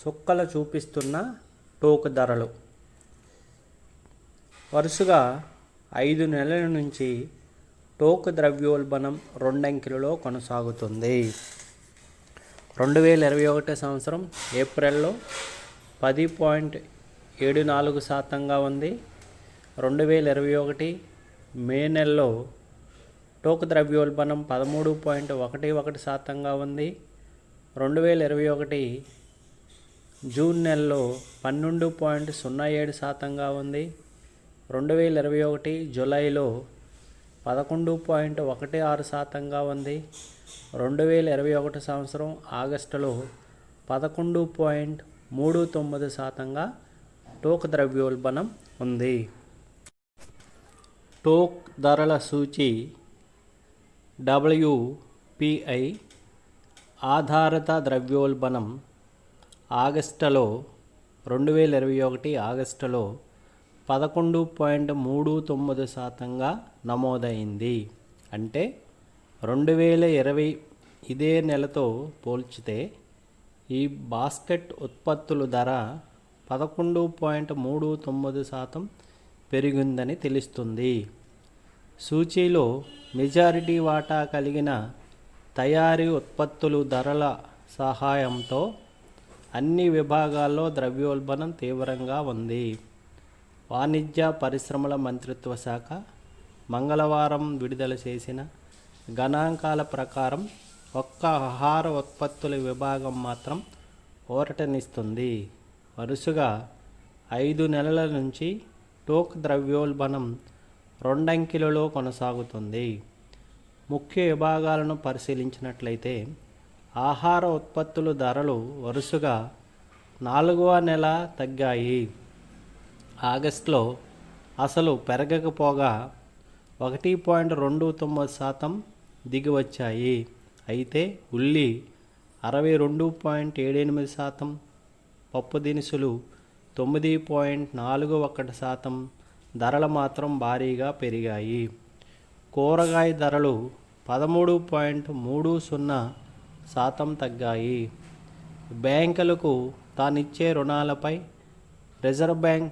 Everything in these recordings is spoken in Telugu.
సుక్కలు చూపిస్తున్న టోకు ధరలు వరుసగా 5 నెలల నుంచి టోకు ద్రవ్యోల్బణం రెండంకెలలో కొనసాగుతుంది. 2021 సంవత్సరం ఏప్రిల్లో 10.74% ఉంది. 2021 మే నెలలో టోకు ద్రవ్యోల్బణం 13.11% ఉంది. 2021 జూన్ నెలలో 12.07% ఉంది. 2021 జూలైలో 11.16% ఉంది. 2021 సంవత్సరం ఆగస్టులో 11.39% టోకు ద్రవ్యోల్బణం ఉంది. టోక్ ధరల సూచి WPI ఆధారిత ద్రవ్యోల్బణం ఆగస్టులో 2021 ఆగస్టులో 11.39%గా నమోదైంది. అంటే 2020 ఇదే నెలతో పోల్చితే ఈ బాస్కెట్ ఉత్పత్తుల ధర 11.39% పెరిగిందని తెలుస్తుంది. సూచీలో మెజారిటీ వాటా కలిగిన తయారీ ఉత్పత్తులు ధరల సహాయంతో అన్ని విభాగాల్లో ద్రవ్యోల్బణం తీవ్రంగా ఉంది. వాణిజ్య పరిశ్రమల మంత్రిత్వ శాఖ మంగళవారం విడుదల చేసిన గణాంకాల ప్రకారం ఒక్క ఆహార ఉత్పత్తుల విభాగం మాత్రం ఊరటనిస్తుంది. వరుసగా 5 నెలల నుంచి టోక్ ద్రవ్యోల్బణం రెండంకెలలో కొనసాగుతుంది. ముఖ్య విభాగాలను పరిశీలించినట్లయితే ఆహార ఉత్పత్తుల ధరలు వరుసగా 4వ నెల తగ్గాయి. ఆగస్టులో అసలు పెరగకపోగా 1.29% దిగివచ్చాయి. అయితే ఉల్లి 62.78%, పప్పు దినుసులు 9.41% ధరలు మాత్రం భారీగా పెరిగాయి. కూరగాయ ధరలు 13.30% తగ్గాయి. బ్యాంకులకు తానిచ్చే రుణాలపై reserve bank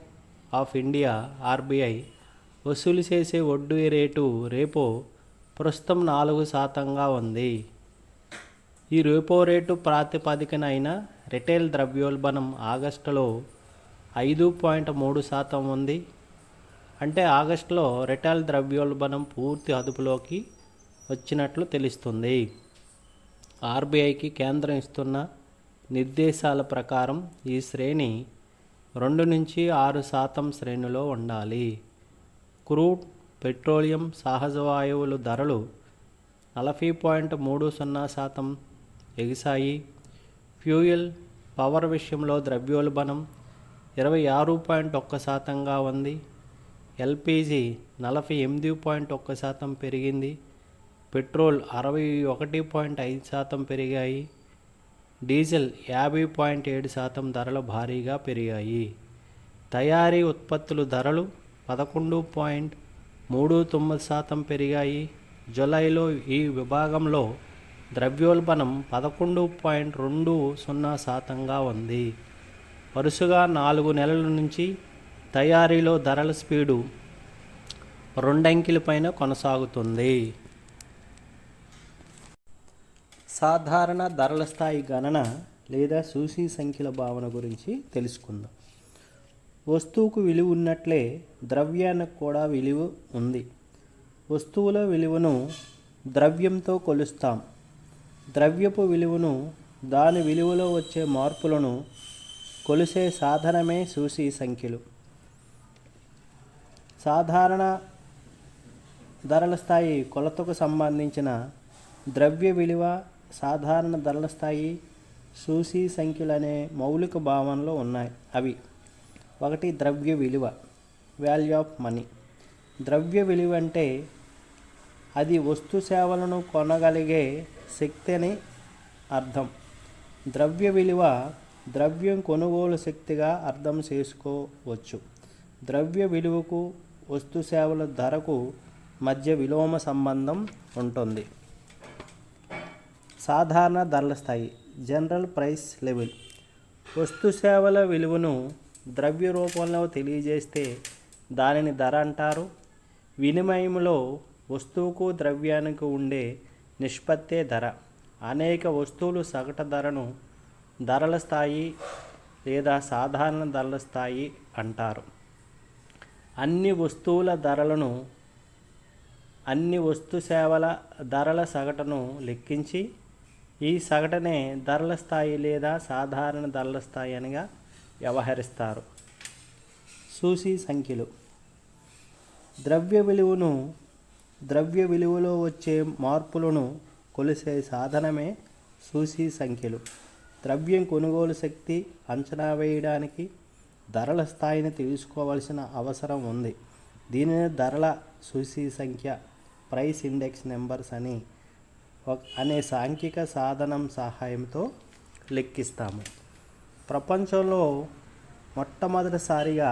of India RBI వసూలు చేసే వడ్డీ రేటు రెపో ప్రస్తుతం 4%గా ఉంది. ఈ రెపో రేటు ప్రాతిపదికన అయిన రిటైల్ ద్రవ్యోల్బణం ఆగస్టులో 5.3% ఉంది. అంటే ఆగస్టులో రిటైల్ ద్రవ్యోల్బణం పూర్తి అదుపులోకి వచ్చినట్లు తెలుస్తుంది. RBIకి కేంద్రం ఇస్తున్న నిర్దేశాల ప్రకారం ఈ శ్రేణి 2 నుంచి 6% శ్రేణిలో ఉండాలి. క్రూడ్, పెట్రోలియం, సహజ వాయువుల ధరలు 40.30% ఎగిశాయి. ఫ్యూయల్, పవర్ విషయంలో ద్రవ్యోల్బణం 26.1%గా ఉంది. LPG 48.1% పెరిగింది. పెట్రోల్ 61.5% పెరిగాయి. డీజిల్ 50.7% ధరలు భారీగా పెరిగాయి. తయారీ ఉత్పత్తుల ధరలు 11.39% పెరిగాయి. జూలైలో ఈ విభాగంలో ద్రవ్యోల్బణం 11.20%గా ఉంది. వరుసగా 4 నెలల నుంచి తయారీలో ధరల స్పీడు రెండంకెలపైన కొనసాగుతుంది. సాధారణ ధరల స్థాయి గణన లేదా సూచీ సంఖ్యల భావన గురించి తెలుసుకుందాం. వస్తువుకు విలువ ఉన్నట్లే ద్రవ్యానికి కూడా విలువ ఉంది. వస్తువుల విలువను ద్రవ్యంతో కొలుస్తాం. ద్రవ్యపు విలువను దాని విలువలో వచ్చే మార్పులను కొలిసే సాధనమే సూచీ సంఖ్యలు. సాధారణ ధరల స్థాయి కొలతకు సంబంధించిన ద్రవ్య విలువ, సాధారణ ధరల స్థాయి, సూచీ సంఖ్యలు అనే మౌలిక భావనలు ఉన్నాయి. అవి: 1. ద్రవ్య విలువ, వాల్యూ ఆఫ్ మనీ. ద్రవ్య విలువ అంటే అది వస్తు సేవలను కొనగలిగే శక్తి అని అర్థం. ద్రవ్య విలువ ద్రవ్యం కొనుగోలు శక్తిగా అర్థం చేసుకోవచ్చు. ద్రవ్య విలువకు వస్తు సేవల ధరకు మధ్య విలోమ సంబంధం ఉంటుంది. సాధారణ ధరల స్థాయి, జనరల్ ప్రైస్ లెవెల్. వస్తు సేవల విలువను ద్రవ్య రూపంలో తెలియజేస్తే దానిని ధర అంటారు. వినిమయంలో వస్తువుకు ద్రవ్యానికి ఉండే నిష్పత్తే ధర. అనేక వస్తువులు సగటు ధరను ధరల స్థాయి లేదా సాధారణ ధరల స్థాయి అంటారు. అన్ని వస్తు సేవల ధరల సగటును లెక్కించి ఈ సగటునే ధరల స్థాయి లేదా సాధారణ ధరల స్థాయి అనిగా వ్యవహరిస్తారు. సూచీ సంఖ్యలు. ద్రవ్య విలువలో వచ్చే మార్పులను కొలిసే సాధనమే సూచీ సంఖ్యలు. ద్రవ్యం కొనుగోలు శక్తి అంచనా వేయడానికి ధరల స్థాయిని తెలుసుకోవాల్సిన అవసరం ఉంది. దీనిని ధరల సూచీ సంఖ్య, ప్రైస్ ఇండెక్స్ నెంబర్స్ అనే సాంఖ్యిక సాధనం సహాయంతో లెక్కిస్తాము. ప్రపంచంలో మొట్టమొదటిసారిగా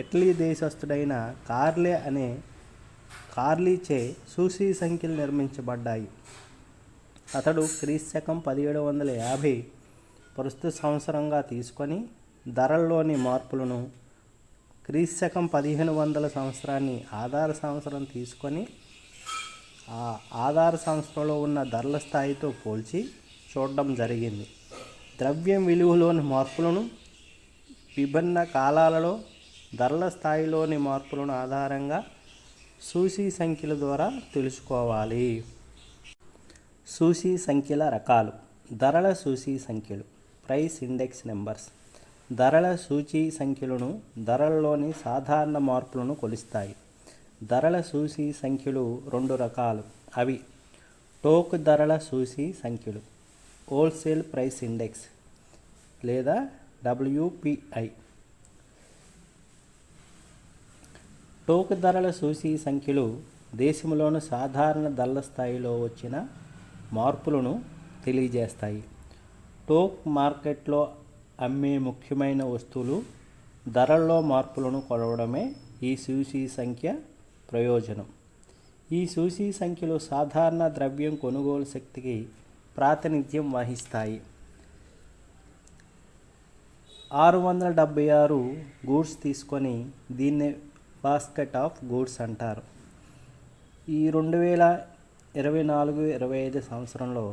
ఇటలీ దేశస్థుడైన కార్లీచే సూచీ సంఖ్యలు నిర్మించబడ్డాయి. అతడు క్రీస్తు 1750 ప్రస్తుత సంవత్సరంగా తీసుకొని ధరల్లోని మార్పులను, క్రీస్తు 1500 సంవత్సరాన్ని ఆధార సంవత్సరం తీసుకొని ఆ ఆధార సంవత్సరంలో ఉన్న ధరల స్థాయితో పోల్చి చూడడం జరిగింది. ద్రవ్యం విలువలోని మార్పులను విభిన్న కాలాలలో ధరల స్థాయిలోని మార్పులను ఆధారంగా సూచీ సంఖ్యల ద్వారా తెలుసుకోవాలి. సూచీ సంఖ్యల రకాలు. ధరల సూచీ సంఖ్యలు, ప్రైస్ ఇండెక్స్ నెంబర్స్. ధరల సూచీ సంఖ్యలను ధరలలోని సాధారణ మార్పులను కొలుస్తాయి. ధరల సూచీ సంఖ్యలు 2 రకాలు. అవి టోక్ ధరల సూచీ సంఖ్యలు, హోల్సేల్ ప్రైస్ ఇండెక్స్ లేదా WPI. టోక్ ధరల సూచీ సంఖ్యలు దేశంలోని సాధారణ ధరల స్థాయిలో వచ్చిన మార్పులను తెలియజేస్తాయి. టోక్ మార్కెట్లో అమ్మే ముఖ్యమైన వస్తువులు ధరల్లో మార్పులను కొలవడమే ఈ సూచీ సంఖ్య ప్రయోజనం. ఈ సూచీ సంఖ్యలు సాధారణ ద్రవ్యం కొనుగోలు శక్తికి ప్రాతినిధ్యం వహిస్తాయి. 676 గూడ్స్ తీసుకొని దీన్నే బాస్కెట్ ఆఫ్ గూడ్స్ అంటారు. ఈ 2024-25 సంవత్సరంలో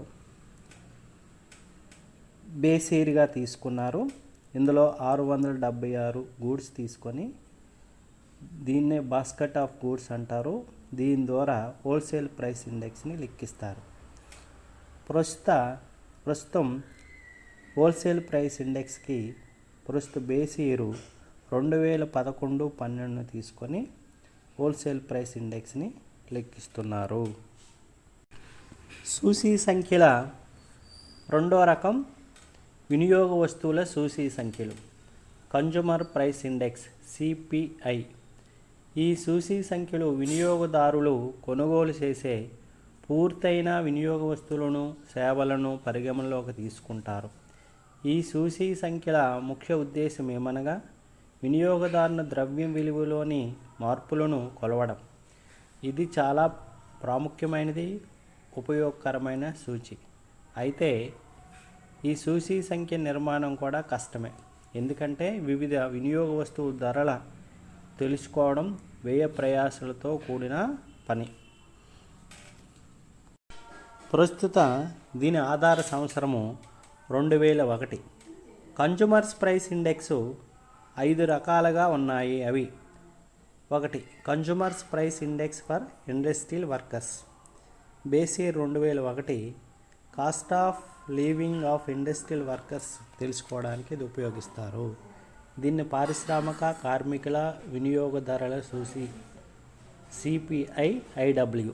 బేస్ ఇయర్గా తీసుకున్నారు. ఇందులో 676 గూడ్స్ తీసుకొని దీన్నే బాస్కెట్ ఆఫ్ గూడ్స్ అంటారు. దీని ద్వారా హోల్సేల్ ప్రైస్ ఇండెక్స్ని లెక్కిస్తారు. ప్రస్తుతం హోల్సేల్ ప్రైస్ ఇండెక్స్కి ప్రస్తుత బేస్ ఇయర్ 2011-12 తీసుకొని హోల్సేల్ ప్రైస్ ఇండెక్స్ని లెక్కిస్తున్నారు. సూచీ సంఖ్యల రెండో రకం వినియోగ వస్తువుల సూచీ సంఖ్యలు, కన్జ్యూమర్ ప్రైస్ ఇండెక్స్ CPI. ఈ సూచీ సంఖ్యలు వినియోగదారులు కొనుగోలు చేసే పూర్తయిన వినియోగ వస్తువులను, సేవలను పరిగణనలోకి తీసుకుంటారు. ఈ సూచీ సంఖ్యల ముఖ్య ఉద్దేశం ఏమనగా వినియోగదారుని ద్రవ్యం విలువలోని మార్పులను కొలవడం. ఇది చాలా ప్రాముఖ్యమైనది, ఉపయోగకరమైన సూచి. అయితే ఈ సూచీ సంఖ్య నిర్మాణం కూడా కష్టమే. ఎందుకంటే వివిధ వినియోగ వస్తువు ధరల తెలుసుకోవడం వ్యయ ప్రయాసాలతో కూడిన పని. ప్రస్తుత దీని ఆధార సంవత్సరము 2001. కన్జ్యూమర్స్ ప్రైస్ ఇండెక్స్ 5 రకాలుగా ఉన్నాయి. అవి: 1. Consumers price index for industrial workers. Base year 2001. Cost of living of industrial workers తెలుసుకోవడానికి ఇది ఉపయోగిస్తారు. దీన్ని పారిశ్రామిక కార్మికుల వినియోగ ధరల సూచి CPI-IW.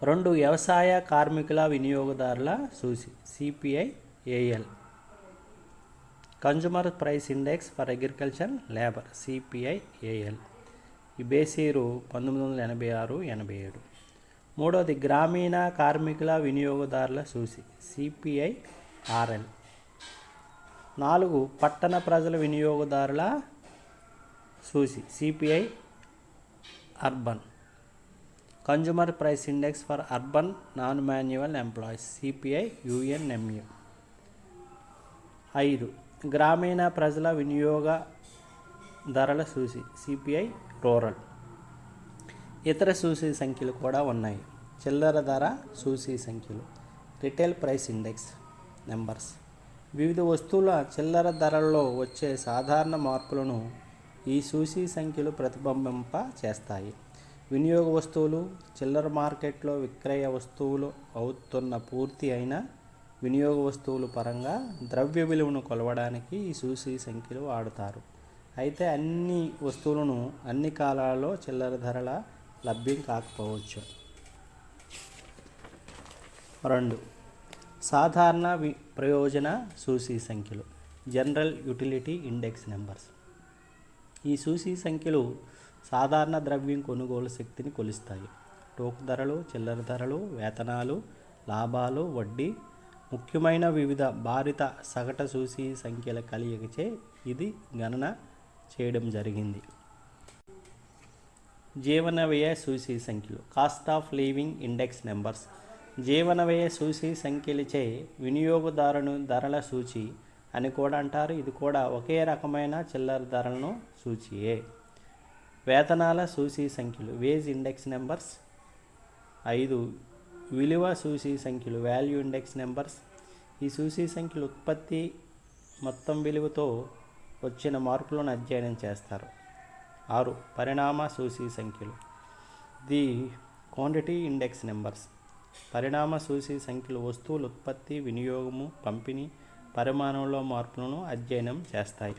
2. వ్యవసాయ కార్మికుల వినియోగదారుల సూచి CPI-AL. Consumer price index for agriculture labour CPI-AL. ఈ బేస్ ఇయర్ 1986-87. 3. గ్రామీణ కార్మికుల వినియోగదారుల సూచి CPI-RL. 4. పట్టణ ప్రజల వినియోగదారుల సూచి CPI-Urban. Consumer price index for urban non manual employees CPI-UNMU. 5. గ్రామీణ ప్రజల వినియోగ ధరల సూచి సిపిఐ రూరల్. ఇతర సూచి సంఖ్యలు కూడా ఉన్నాయి. చిల్లర ధర సూచి సంఖ్యలు రిటైల్ ప్రైస్ ఇండెక్స్ నెంబర్స్. వివిధ వస్తువుల చిల్లర ధరల్లో వచ్చే సాధారణ మార్పులను ఈ సూచి సంఖ్యలు ప్రతిబింబింప చేస్తాయి. వినియోగ వస్తువులు చిల్లర మార్కెట్లో విక్రయ వస్తువులు అవుతున్న పూర్తి అయిన వినియోగ వస్తువుల పరంగా ద్రవ్య విలువను కొలవడానికి ఈ సూచి సంఖ్యలు వాడుతారు. అయితే అన్ని వస్తువులను అన్ని కాలాలలో చిల్లర ధరల లభ్యం కాకపోవచ్చు. 2. సాధారణ ప్రయోజన సూచి సంఖ్యలు జనరల్ యూటిలిటీ ఇండెక్స్ నెంబర్స్. ఈ సూచి సంఖ్యలు సాధారణ ద్రవ్యం కొనుగోలు శక్తిని కొలుస్తాయి. టోకు ధరలు, చిల్లర ధరలు, వేతనాలు, లాభాలు, వడ్డీ ముఖ్యమైన వివిధ భారిత సగటు సూచి సంఖ్యల కలయికచే ఇది గణన చేయడం జరిగింది. జీవన వ్యయ సూచి సంఖ్యలు cost of living index numbers. జీవన వ్యయ సూచి సంఖ్యలచే వినియోగదారుని ధరల సూచి అని కూడా అంటారు. ఇది కూడా ఒకే రకమైన చిల్లర ధరలను సూచియే. వేతనాల సూచి సంఖ్యలు వేజ్ ఇండెక్స్ నెంబర్స్. 5. విలువ సూచి సంఖ్యలు వాల్యూ ఇండెక్స్ నెంబర్స్. ఈ సూచి సంఖ్యలు ఉత్పత్తి మొత్తం విలువతో వచ్చిన మార్పులను అధ్యయనం చేస్తారు. 6. పరిణామ సూచి సంఖ్యలు ది క్వాంటిటీ ఇండెక్స్ నెంబర్స్. పరిణామ సూచి సంఖ్యలు వస్తువుల ఉత్పత్తి, వినియోగము, పంపిణీ పరిమాణంలో మార్పులను అధ్యయనం చేస్తాయి.